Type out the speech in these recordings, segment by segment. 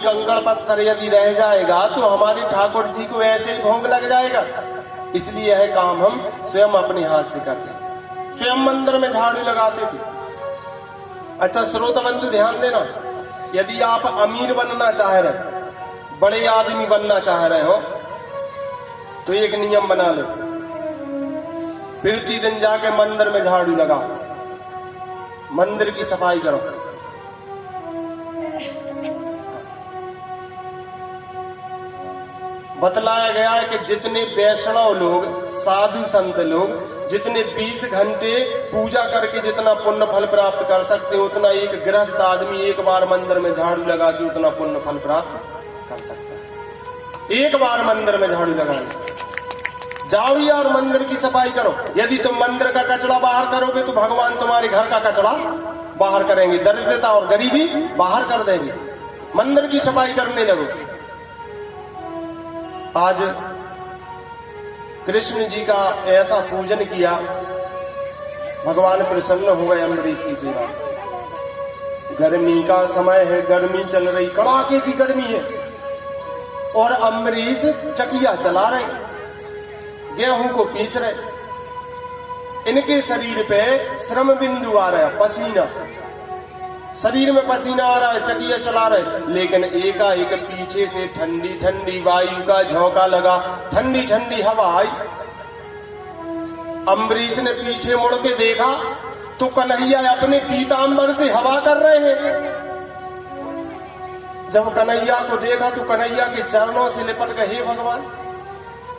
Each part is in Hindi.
कंकड़ पत्थर यदि रह जाएगा तो हमारे ठाकुर जी को ऐसे ही भोग लग जाएगा। इसलिए यह काम हम स्वयं अपने हाथ से करते, स्वयं मंदिर में झाड़ू लगाते थे। अच्छा श्रोता बंधु ध्यान देना, यदि आप अमीर बनना चाह रहे, बड़े आदमी बनना चाह रहे हो, तो एक नियम बना लो, प्रतिदिन जाके मंदिर में झाड़ू लगाओ, मंदिर की सफाई करो। बतलाया गया है कि जितने वैष्णव लोग, साधु संत लोग, जितने 20 घंटे पूजा करके जितना पुण्य फल प्राप्त कर सकते हैं, उतना एक गृहस्थ आदमी एक बार मंदिर में झाड़ू लगा के उतना पुण्य फल प्राप्त कर सकता है। एक बार मंदिर में झाड़ू लगाना, जाओ यार मंदिर की सफाई करो। यदि तुम मंदिर का कचरा बाहर करोगे तो भगवान तुम्हारे घर का कचरा बाहर करेंगे, दरिद्रता और गरीबी बाहर कर देंगे। मंदिर की सफाई करने लगो। आज कृष्ण जी का ऐसा पूजन किया, भगवान प्रसन्न हो गए अम्बरीश की सेवा। गर्मी का समय है, गर्मी चल रही, कड़ाके की गर्मी है, और अम्बरीश चकिया चला रहे, गेहूं को पीस रहे। इनके शरीर पे श्रम बिंदु आ रहा है, पसीना, शरीर में पसीना आ रहा है, चकिया चला रहे, लेकिन एकाएक पीछे से ठंडी ठंडी वायु का झोंका लगा, ठंडी ठंडी हवा आई। अम्बरीश ने पीछे मुड़ के देखा तो कन्हैया अपने पीतांबर से हवा कर रहे हैं। जब कन्हैया को देखा तो कन्हैया के चरणों से लिपट गए, हे भगवान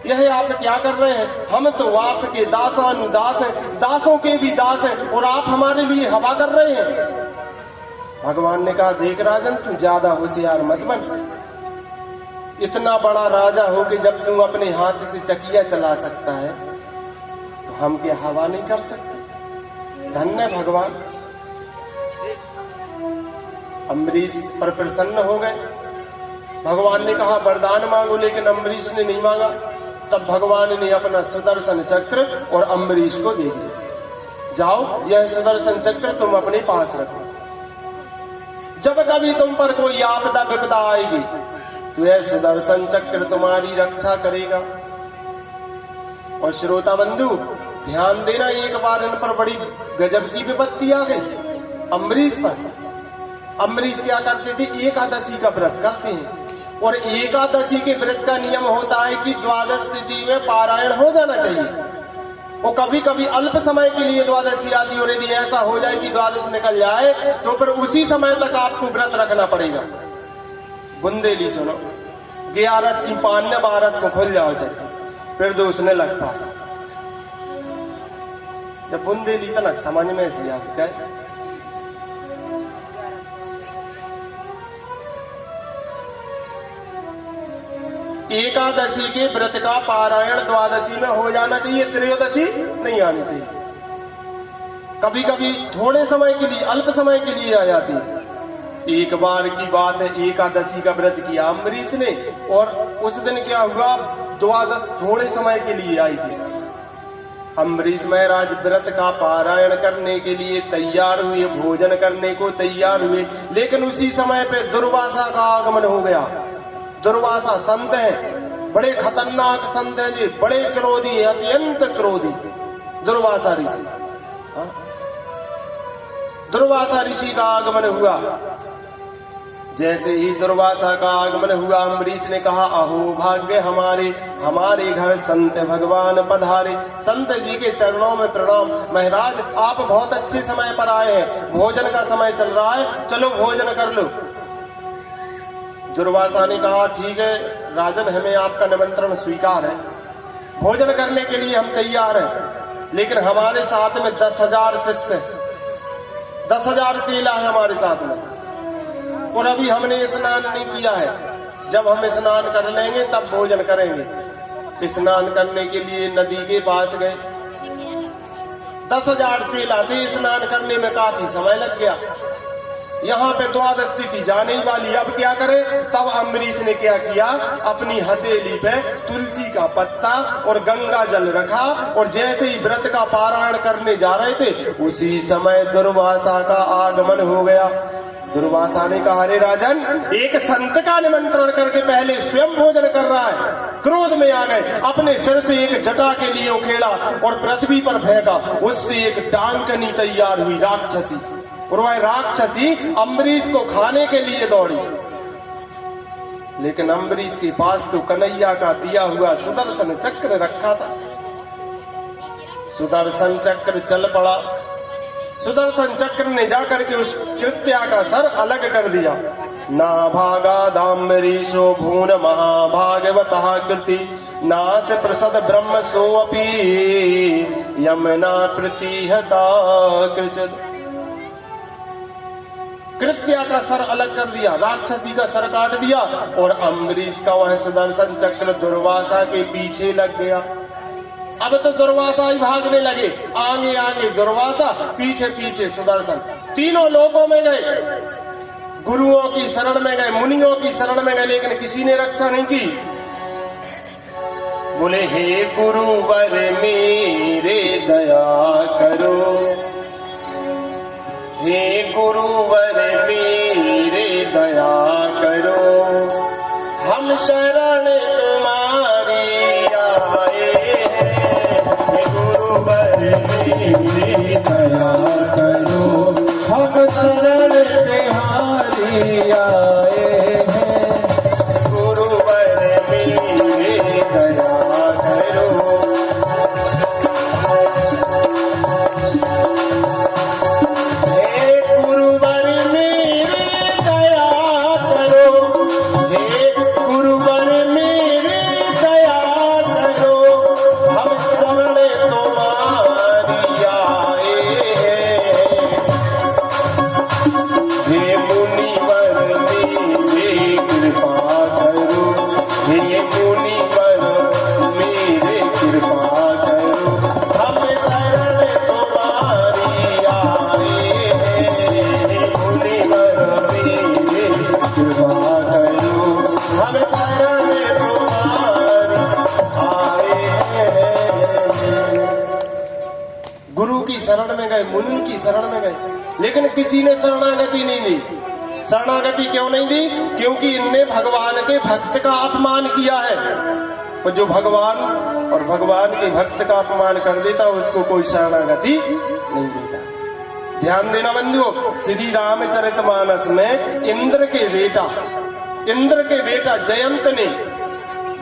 यह आप क्या कर रहे हैं? हम तो आपके दासानुदास हैं, दासों के भी दास हैं, और आप हमारे लिए हवा कर रहे हैं। भगवान ने कहा, देख राजन तू ज्यादा होशियार मत बन, इतना बड़ा राजा हो कि जब तू अपने हाथ से चकिया चला सकता है तो हम क्या हवा नहीं कर सकते? धन्य भगवान। अम्बरीश पर प्रसन्न हो गए। भगवान ने कहा वरदान मांगो, लेकिन अम्बरीश ने नहीं मांगा। तब भगवान ने अपना सुदर्शन चक्र और अम्बरीश को दे दिया, जाओ यह सुदर्शन चक्र तुम अपने पास रखो, जब कभी तुम पर कोई आपदा विपदा आएगी तो यह सुदर्शन चक्र तुम्हारी रक्षा करेगा। और श्रोता बंधु ध्यान देना, एक बार इन पर बड़ी गजब की विपत्ति आ गई अम्बरीश पर। अम्बरीश क्या करते थे, एकादशी का व्रत करते हैं, और एकादशी के व्रत का नियम होता है कि द्वादश तिथि में पारायण हो जाना चाहिए। और कभी कभी अल्प समय के लिए द्वादशी आती, और यदि ऐसा हो जाए कि द्वादश निकल जाए तो फिर उसी समय तक आपको व्रत रखना पड़ेगा। बुंदेली सुनो, 11 की 12 को खुल जाओ चाची, फिर दोष ने लग पाता। जब बुंदेली तनक समझ में से आ गए, एकादशी के व्रत का पारायण द्वादशी में हो जाना चाहिए, त्रयोदशी नहीं आनी चाहिए। कभी कभी थोड़े समय के लिए, अल्प समय के लिए आ जाती है। एक बार की बात है, एकादशी का व्रत किया अम्बरीश ने, और उस दिन क्या हुआ, द्वादश थोड़े समय के लिए आई थी। अम्बरीश महाराज व्रत का पारायण करने के लिए तैयार हुए, भोजन करने को तैयार हुए, लेकिन उसी समय पे दुर्वासा का आगमन हो गया। दुर्वासा संत है, बड़े खतरनाक संत हैं जी, बड़े क्रोधी हैं, अत्यंत क्रोधी दुर्वासा ऋषि। दुर्वासा ऋषि का आगमन हुआ। जैसे ही दुर्वासा का आगमन हुआ, अम्बरीश ने कहा, अहो भाग्य हमारे घर संत भगवान पधारे। संत जी के चरणों में प्रणाम। महाराज आप बहुत अच्छे समय पर आए हैं, भोजन का समय चल रहा है, चलो भोजन कर लो। दुर्वासा ने कहा, ठीक है राजन, हमें आपका निमंत्रण स्वीकार है, भोजन करने के लिए हम तैयार हैं, लेकिन हमारे साथ में 10,000 शिष्य, 10,000 चेला है हमारे साथ में, और अभी हमने स्नान नहीं किया है। जब हम स्नान कर लेंगे तब भोजन करेंगे। स्नान करने के लिए नदी के पास गए, 10,000 चेला थे, स्नान करने में काफी समय लग गया। यहाँ पे द्वादश तिथि जाने वाली, अब क्या करे? तब अम्बरीश ने क्या किया, अपनी हथेली पे तुलसी का पत्ता और गंगा जल रखा, और जैसे ही व्रत का पारायण करने जा रहे थे उसी समय दुर्वासा का आगमन हो गया। दुर्वासा ने कहा, अरे राजन, एक संत का निमंत्रण करके पहले स्वयं भोजन कर रहा है। क्रोध में आ गए, अपने सिर से एक जटा के लिए उखेड़ा और पृथ्वी पर फेंका। उससे एक डांकनी तैयार हुई, राक्षसी, और वह राक्षसी अम्बरीश को खाने के लिए दौड़ी। लेकिन अम्बरीश के पास तो कन्हैया का दिया हुआ सुदर्शन चक्र रखा था। सुदर्शन चक्र चल पड़ा। सुदर्शन चक्र ने जाकर के उस कृत्या का सर अलग कर दिया। ना भागा दाम्बरीशो भून महाभागवतः कृति नास प्रसद ब्रह्म सोऽपि यमुना प्रतिहता कृचद। कृत्या का सर अलग कर दिया, राक्षसी का सर काट दिया, और अम्बरीश का वह सुदर्शन चक्र दुर्वासा के पीछे लग गया। अब तो दुर्वासा ही भागने लगे, आगे आगे दुर्वासा, पीछे पीछे सुदर्शन। तीनों लोकों में गए, गुरुओं की शरण में गए, मुनियों की शरण में गए, लेकिन किसी ने रक्षा नहीं की। बोले, हे गुरुवर मेरे दया करो, हे गुरुवर मेरे दया करो, हम शरण तुम्हारी आए हैं। हे गुरुवर मेरी दया करो, हम शरण तुम्हारी आए हैं। गुरुवर मेरी दया करो, शरण में गए, मुनि की शरण में गए, लेकिन किसी ने शरणागति नहीं दी। शरणागति क्यों नहीं दी? क्योंकि इनने भगवान के भक्त का अपमान किया है। और जो भगवान और भगवान के भक्त का अपमान कर देता उसको कोई शरणागति नहीं देता। ध्यान देना बंधुओं, श्री रामचरितमानस में इंद्र के बेटा जयंत ने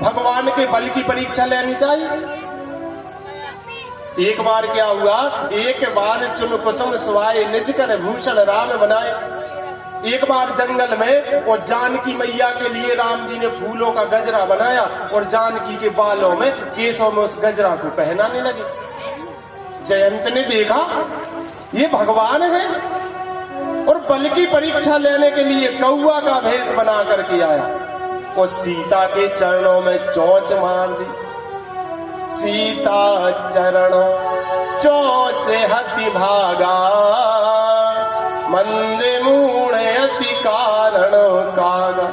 भगवान के बल की परीक्षा लेनी चाहिए। एक बार क्या हुआ, एक बार चुन कुसुम सुहाए निज कर भूषण राम बनाए। एक बार जंगल में और जानकी मैया के लिए राम जी ने फूलों का गजरा बनाया और जानकी के बालों में, केसों में उस गजरा को पहनाने लगे। जयंत ने देखा ये भगवान है और बल की परीक्षा लेने के लिए कौआ का भेष बना करके आया और सीता के चरणों में चोंच मार दी। सीता चरणों चोंच हति भागा, मंदे मूणे अति कारण कागा।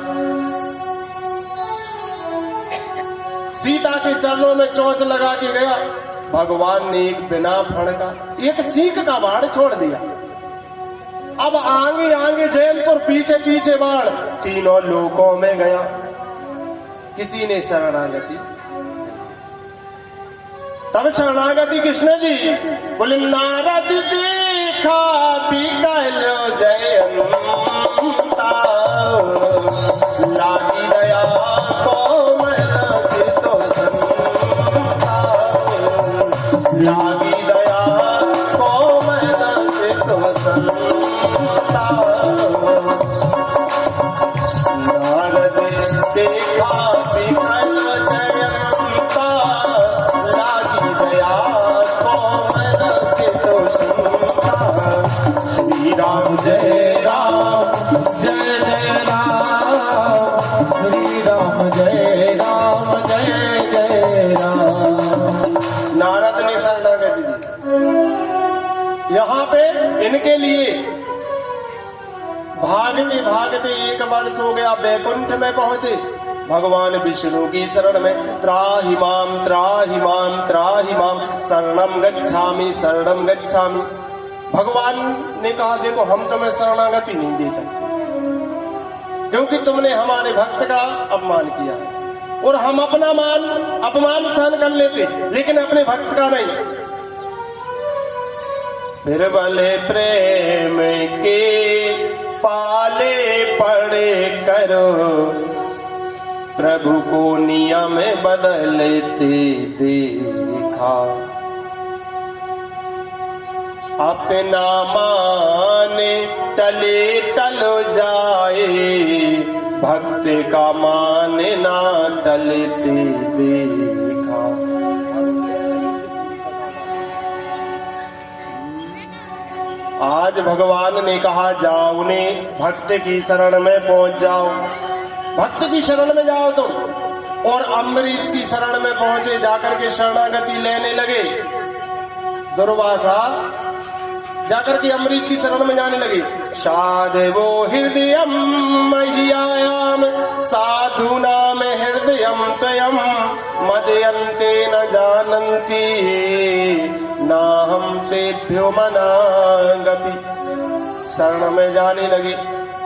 सीता के चरणों में चोंच लगा के गया। भगवान ने एक बिना फण का, एक सीख का बाण छोड़ दिया। अब आगे आगे जयंत और पीछे पीछे बाण, तीनों लोकों में गया। किसी ने शरणागति, तब शरणागति किसने दी? बोले नारद देखा बिकल जयंता, लागी दया कोमल चित्तो संता, लागी दया कोमल चित्तो संता। नारद देखा बिकल जयंता, लागी दया कोमल चित्तो संता। श्री राम जय राम जय जय राम, श्री राम जय राम जय जय राम। नारद ने शरणागति दी। यहाँ पे इनके लिए भागते भागते एक वर्ष हो गया, बैकुंठ में पहुंचे। भगवान विष्णु की शरण में त्राहि माम त्राहि माम त्राहि माम शरणम गच्छामि शरणम गच्छामि। भगवान ने कहा देखो हम तुम्हें शरणागति नहीं दे सकते, क्योंकि तुमने हमारे भक्त का अपमान किया और हम अपना अपमान सहन कर लेते, लेकिन अपने भक्त का नहीं। फिर भले प्रेम के पाले पड़े करो, प्रभु को नियम बदलते देखा। अपना माने टले टल जाए, भक्त का माने ना टलते देखा। आज भगवान ने कहा जाओ ने भक्त की शरण में पहुंच जाओ। भक्त की शरण में जाओ तुम, और अम्बरीश की शरण में पहुंचे, जाकर के शरणागति लेने लगे। दुर्वासा जाकर के अम्बरीश की शरण में जाने लगे। साधवो हृदयम मह्यायाम साधूनाम हृदयम तयम मदयन्ते न जानन्ति नाहं तेभ्यो मनागपि। शरण में जाने लगे।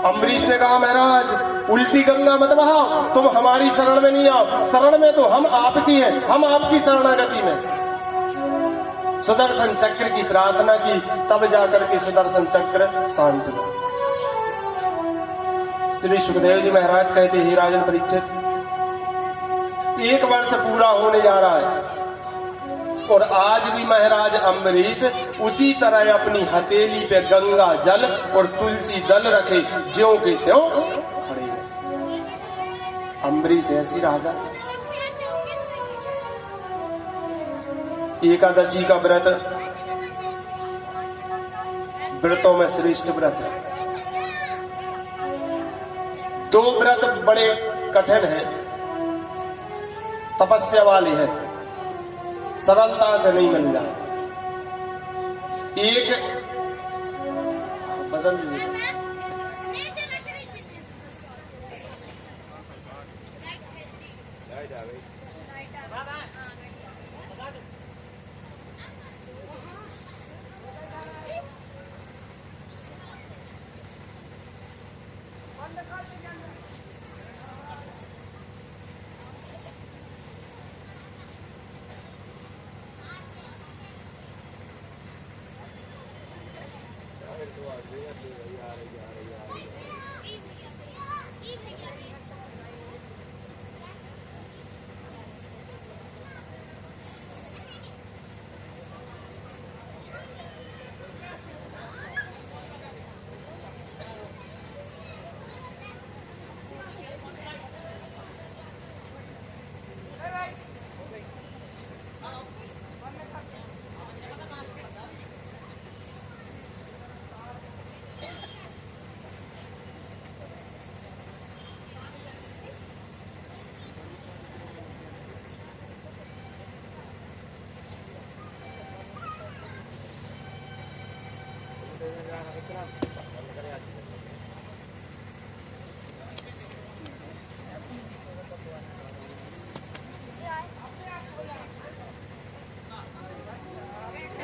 अम्बरीश ने कहा महाराज उल्टी गंगा मत बहाओ, तुम हमारी शरण में नहीं आओ, शरण में तो हम आपकी हैं, हम आपकी शरणागति में। सुदर्शन चक्र की प्रार्थना की, तब जाकर के सुदर्शन चक्र शांत हुआ। श्री सुखदेव जी महाराज कहते ही राजन परीक्षित, 1 वर्ष पूरा होने जा रहा है और आज भी महाराज अम्बरीश उसी तरह अपनी हथेली पे गंगा जल और तुलसी दल रखे ज्यों के त्यों खड़े हैं। अम्बरीश ऐसी राजा। एकादशी का व्रत व्रतों में श्रेष्ठ व्रत है। 2 व्रत बड़े कठिन हैं, तपस्या वाले हैं, सरलता से नहीं मिल जाए। एक बदल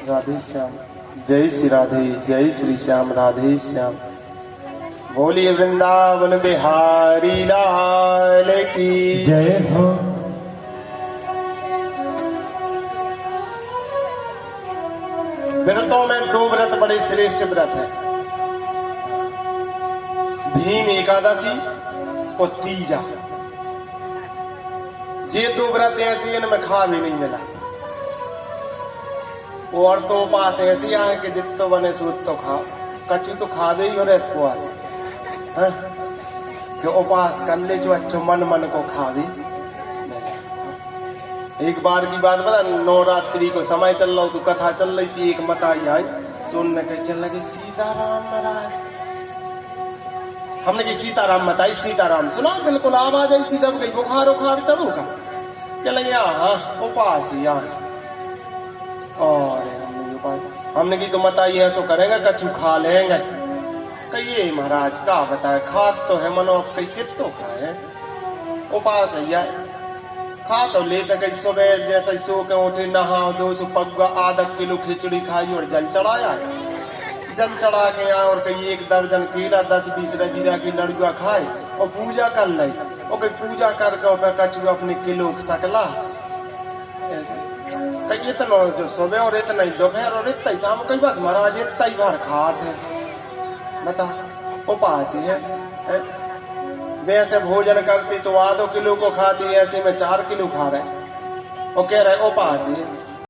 राधे श्याम। जय श्री राधे, जय श्री श्याम, राधे श्याम। बोलिए वृंदावन बिहारी लाल की जय हो। व्रतों में 2 व्रत बड़े श्रेष्ठ व्रत हैं, भीम एकादशी और तीजा। ये 2 व्रत ऐसे इनमें खा भी नहीं मिला। और तो उपास ऐसी आए कि जितो बने सूत तो खा, कचू तो खा भी हो रहे उपवास कि उपास कर ले जो अच्छो मन को खा भी। एक बार की बात बता, नवरात्रि को समय चल रहा तो कथा चल रही थी, एक मताई आई सुनने के लगे सीताराम महाराज। हमने की सीताराम बताई, सीताराम सुना, बिल्कुल आवाज आई सीधा कहीं बुखार उखार चढ़ू का क्या लगे हाँ उपास ही यहाँ। और हमने की तो मताई ऐसो करेंगे कछु खा लेंगे। कहिए महाराज का बताए, खाद तो है मनो कई कित तो खाए उपास है खा तो लेते कई सुबह जैसे सो के उठे नहा 200 पग्गा आधा किलो खिचड़ी खाई और जल चढ़ाया। जल चढ़ा के आए और कई 1 दर्जन केला 10-20 रजीरा की लड़ुआ खाए और पूजा कर ली। और कोई पूजा करके कछु अपने किलो सकला ऐसे कई इतना जो सुबह और इतना ही दोपहर और इतना ही शाम कई बस महाराज इतना ही बार खाते बता उपास ही है। वैसे भोजन करती तो आधो किलो को खाती, ऐसे में 4 किलो खा रहे और कह रहे उपास ही है।